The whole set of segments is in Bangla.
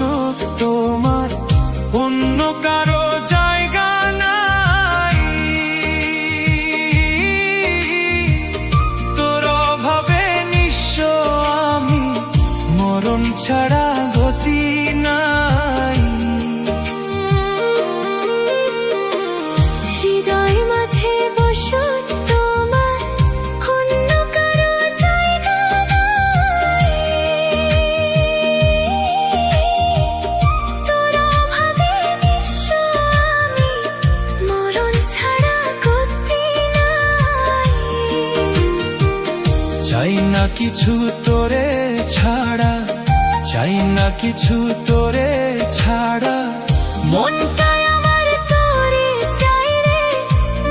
ভালোবাসো তোমার অন্য কারো জায়গা নাই। তোর অভাবে নিঃস্ব আমি, মরণ ছাড়া গতি নাই। হৃদয় মাঝে বসত তোমার অন্য কারো জায়গা নাই। তোর অভাবে নিঃস্ব আমি, মরণ ছাড়া গতি নাই। চাই না কিছু তোরে ছাড়া, চাই না কিছু তোরে ছাড়া। মনটাই আমার তোরে চাই রে,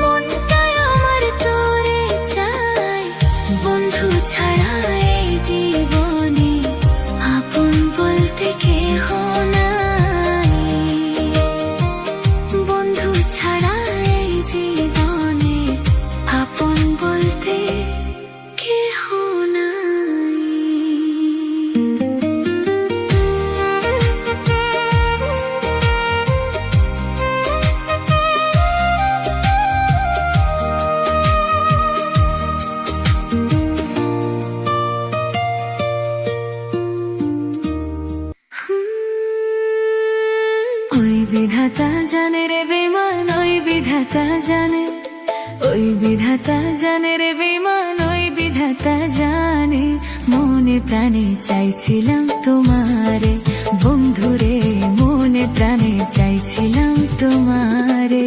মনটাই আমার তোরে চাই। বন্ধু ছাড়া এই জীবনে আপন বলতে কেহ নাই। বন্ধু ছাড়া এই জীবনে আপন বলতে কেহ নাই। ওই বিধাতা জানে রে বেমান, ওই বিধাতা জানে, ওই বিধাতা জানে রে বেমান, ওই বিধাতা জানে। মনে প্রাণে চাইছিলাম তোমারে বন্ধুরে, মনে প্রাণে চাইছিলাম তোমারে।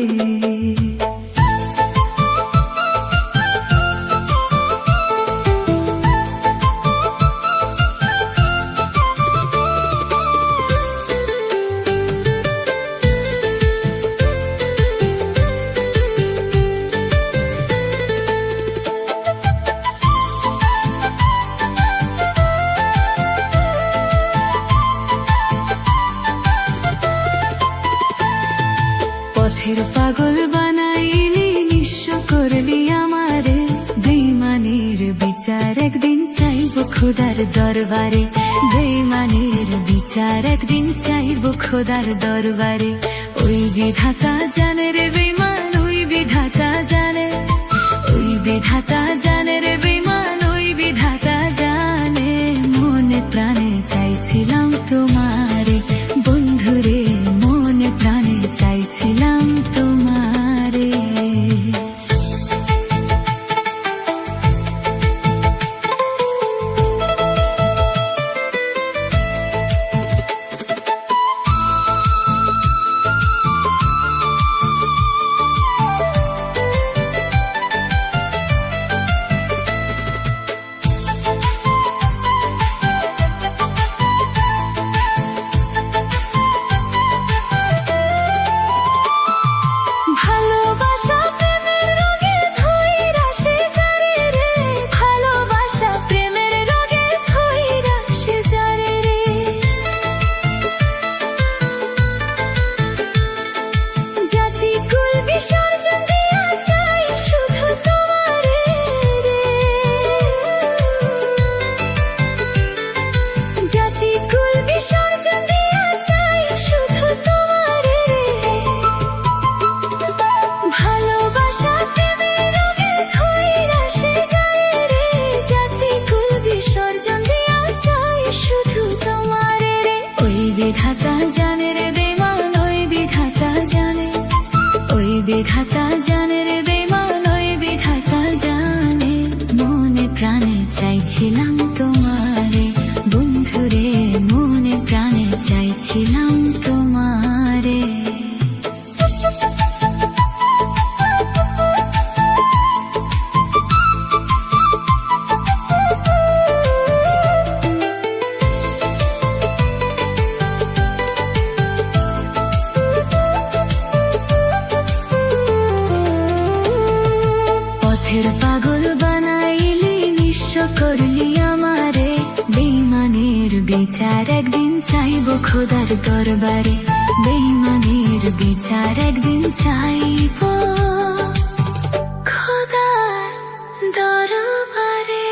পথের পাগল বানাইলি, নিঃস্ব করলি আমারে। বেঈমানের বিচার একদিন চাইব খোদার দরবারে, বেঈমানের বিচার একদিন চাইব খোদার দরবারে। ওই বিধাতা জানে রে বেঈমান, ওই বিধাতা জানে, ওই বিধাতা জানে রে বেঈমান, ওই বিধাতা জানে। মনে প্রাণে চাইছিলাম তোমারে বন্ধুরে, মনে প্রাণে চাইছিলাম তোমারে। ভালোবাসা প্রেমের রোগে ধইরা সে যারে রে, ভালোবাসা প্রেমের রোগে ধইরা সে যারে রে। জাতি কুল বিসর্জন দিয়া চাই শুধু তোমারে রে। জাতি কুল বিসর্জন দিয়া চাই শুধু তোমারে রে। ভালোবাসা প্রেমের রোগে ধইরা সে যারে রে, জাতি কুল বিসর্জন দিয়া চাই শুধু তোমারে রে। ওই বিধাতা জানে রে বেঈমান, ওই বিধাতা জানে, ওই বিধাতা জানে রে বেঈমান, ওই বিধাতা জানে। মনে প্রাণে চাইছিলাম তোমারে বন্ধুরে, মনে প্রাণে চাইছিলাম তোমারে। পথের পাগল বানাইলি, নিঃস্ব করলি আমারে। বেঈমানের বিচার একদিন চাইব খোদার দরবারে, বেঈমানের বিচার একদিন চাইব খোদার দরবারে।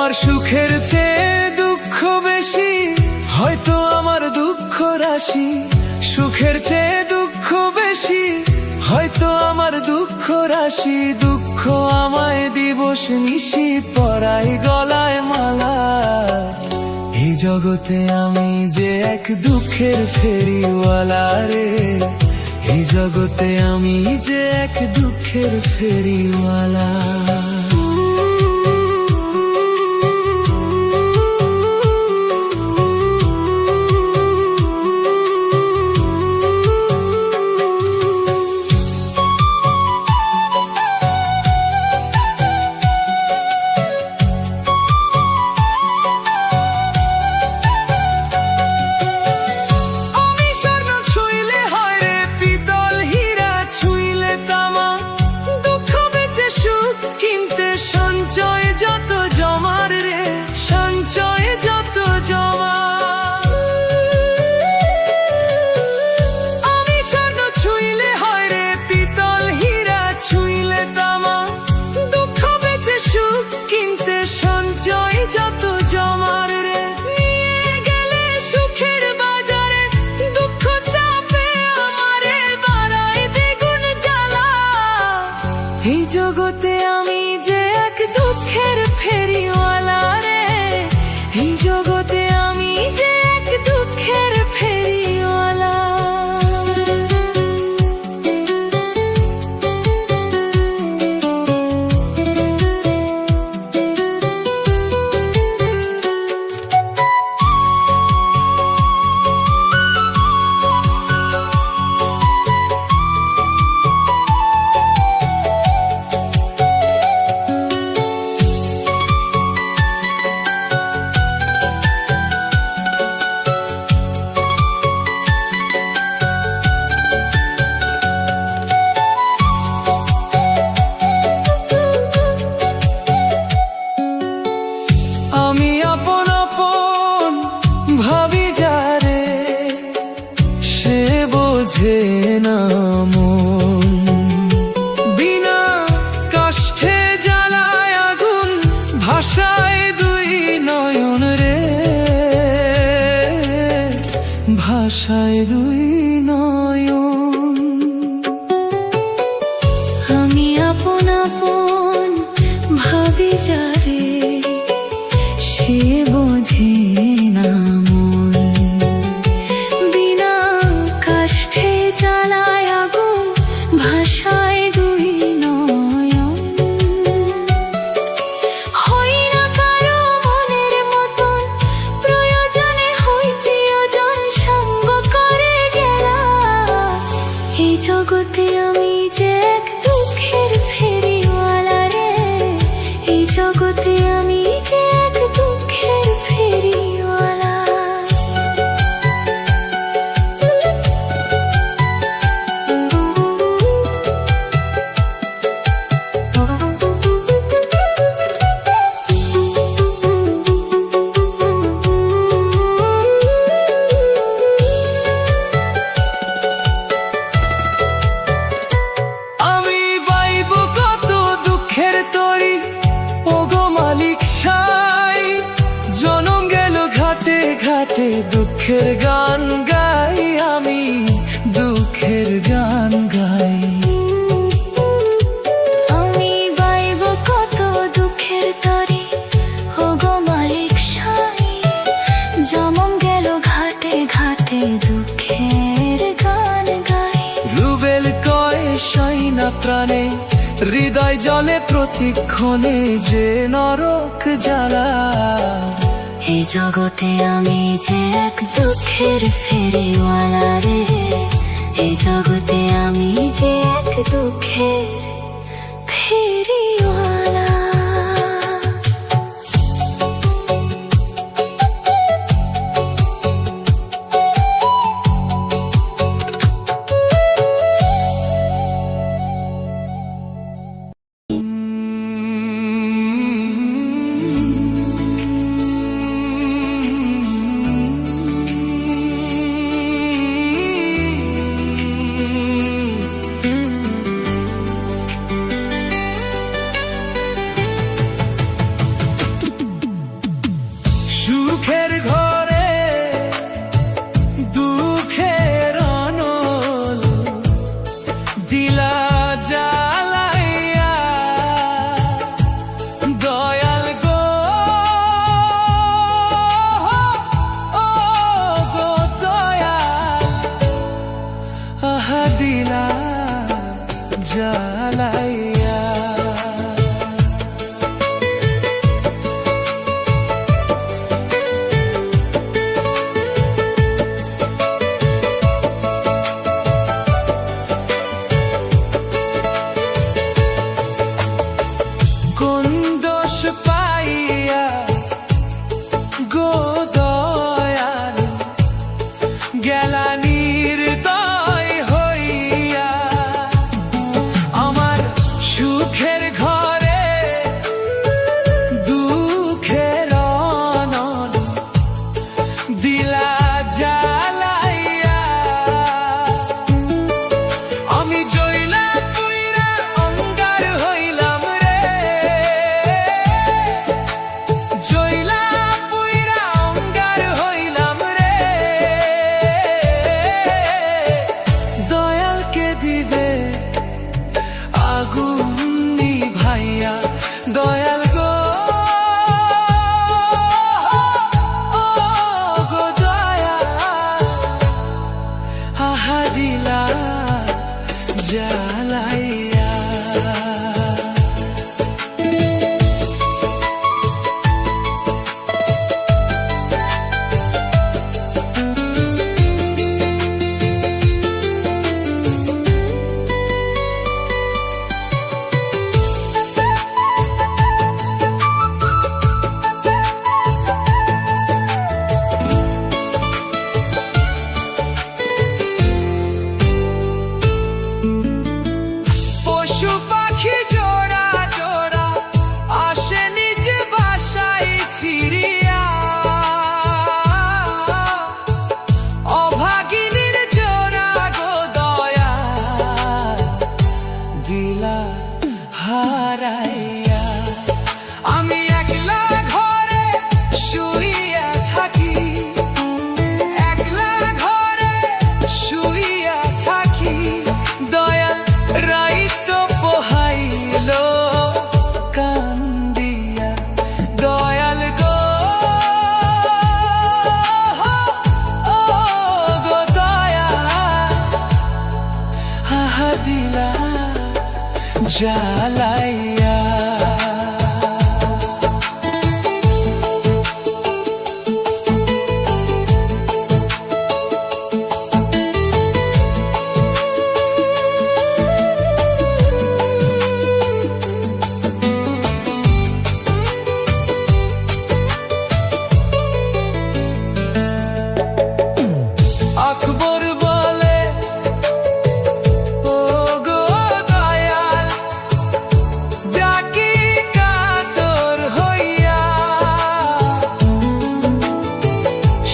আমার সুখের চেয়ে দুঃখ বেশি, হয়তো আমার দুঃখ রাশি। সুখের চেয়ে দুঃখ বেশি, হয়তো আমার দুঃখ রাশি। দুঃখ আমায় দিবস নিশি পরাই গলায় মালা। এই জগতে আমি যে এক দুঃখের ফেরিওয়ালা রে, এই জগতে আমি যে এক দুঃখের ফেরিওয়ালা। এই জগতে আমি যে এক দুঃখের ফেরিওয়ালা রে, এই জগতে আমি যে এক দুঃখের ফেরিওয়ালা। আমি আপন আপন ভাবি যারে, সে বোঝে না মন। বিনা কাষ্ঠে জ্বালায় আগুন, ভাষায় দুই নয়ন রে, ভাষায় দুই নয়ন। আমি আপন আপন ভাবি যারে, সে বোঝে না মন। বিনা কাষ্ঠে জ্বালায় আগুন, ভাষায় দুই নয়ন। হই না কারো মনের মতন, প্রয়োজনে হই প্রিয়জন, সঙ্গ করে গেলা। এই জগতে আমি যে এক দুঃখের ফেরিওয়ালা রে, এই জগতে আমি যে এক দুঃখের ফেরিওয়ালা। আমি বাইব কত দুঃখের তরি, ওগো মালিক সাই। জনম গেল ঘাটে ঘাটে, দুঃখের গান গাই আমি, দুঃখের গান গাই। আমি বাইব কত দুঃখের তরি, ওগো মালিক সাই। জনম গেল ঘাটে ঘাটে, দুঃখের গান গাই। রুবেল কয় সাই না প্রাণে, হৃদয় জলে প্রতিক্ষণে যে নরক জ্বালা। এই জগতে আমি যে এক দুঃখের ফেরিওয়ালা রে, এই জগতে আমি যে এক দুঃখের ফেরিওয়ালা। জ্বালাইয়া। আকবর বলে ও গো দয়াল, ডাকি কাতর হইয়া,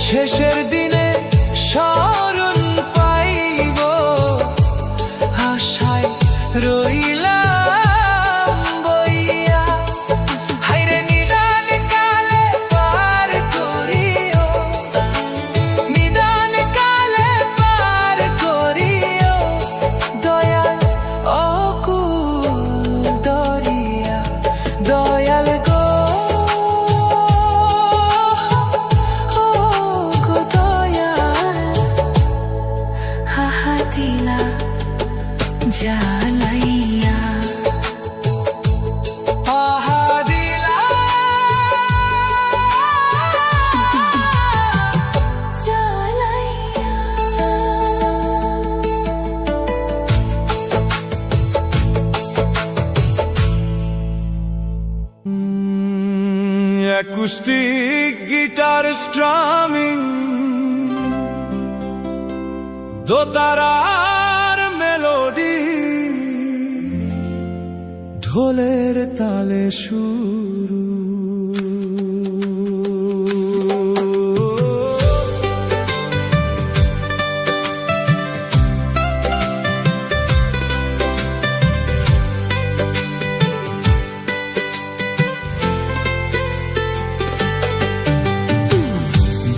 শেষের দিনে শরণ পাইব আশায় রইলাম বইয়া। হায়রে নিদান কালে পার করিও, নিদান কালে পার করিও দয়াল অকুল দরিয়া। দয়াল গো ও গো দয়াল, হাহা দিলা জ্বালাইয়া। আহা দিলা জ্বালাইয়া। 'অ্যাকুস্টিক গিটার স্ট্রামিং, দোতারার মেলোডি, ঢোলের তালে শুরু।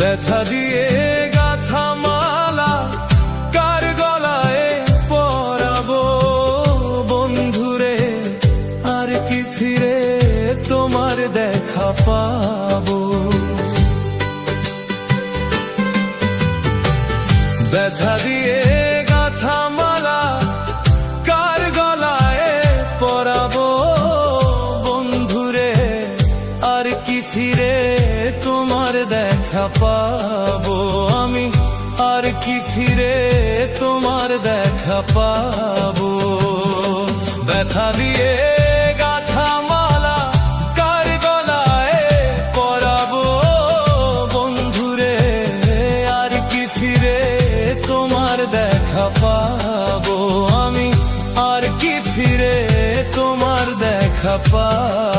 ব্যথা দিয়ে গাথা মালা কার গলায় পরাবো বন্ধুরে, আর কি ফিরে তোমার দেখা পাবো। ব্যথা দিয়ে গাথা মালা কার গলায় পরাবো বন্ধুরে, আর কি ফিরে তোমার দেখা পাবো আমি, আর কি ফিরে তোমার দেখা পাবো। ব্যথা দিয়ে গাথা মালা কার গলায় পরাবো বন্ধুরে, আর কি ফিরে তোমার দেখা পাবো আমি, আর কি ফিরে তোমার দেখা পাবো।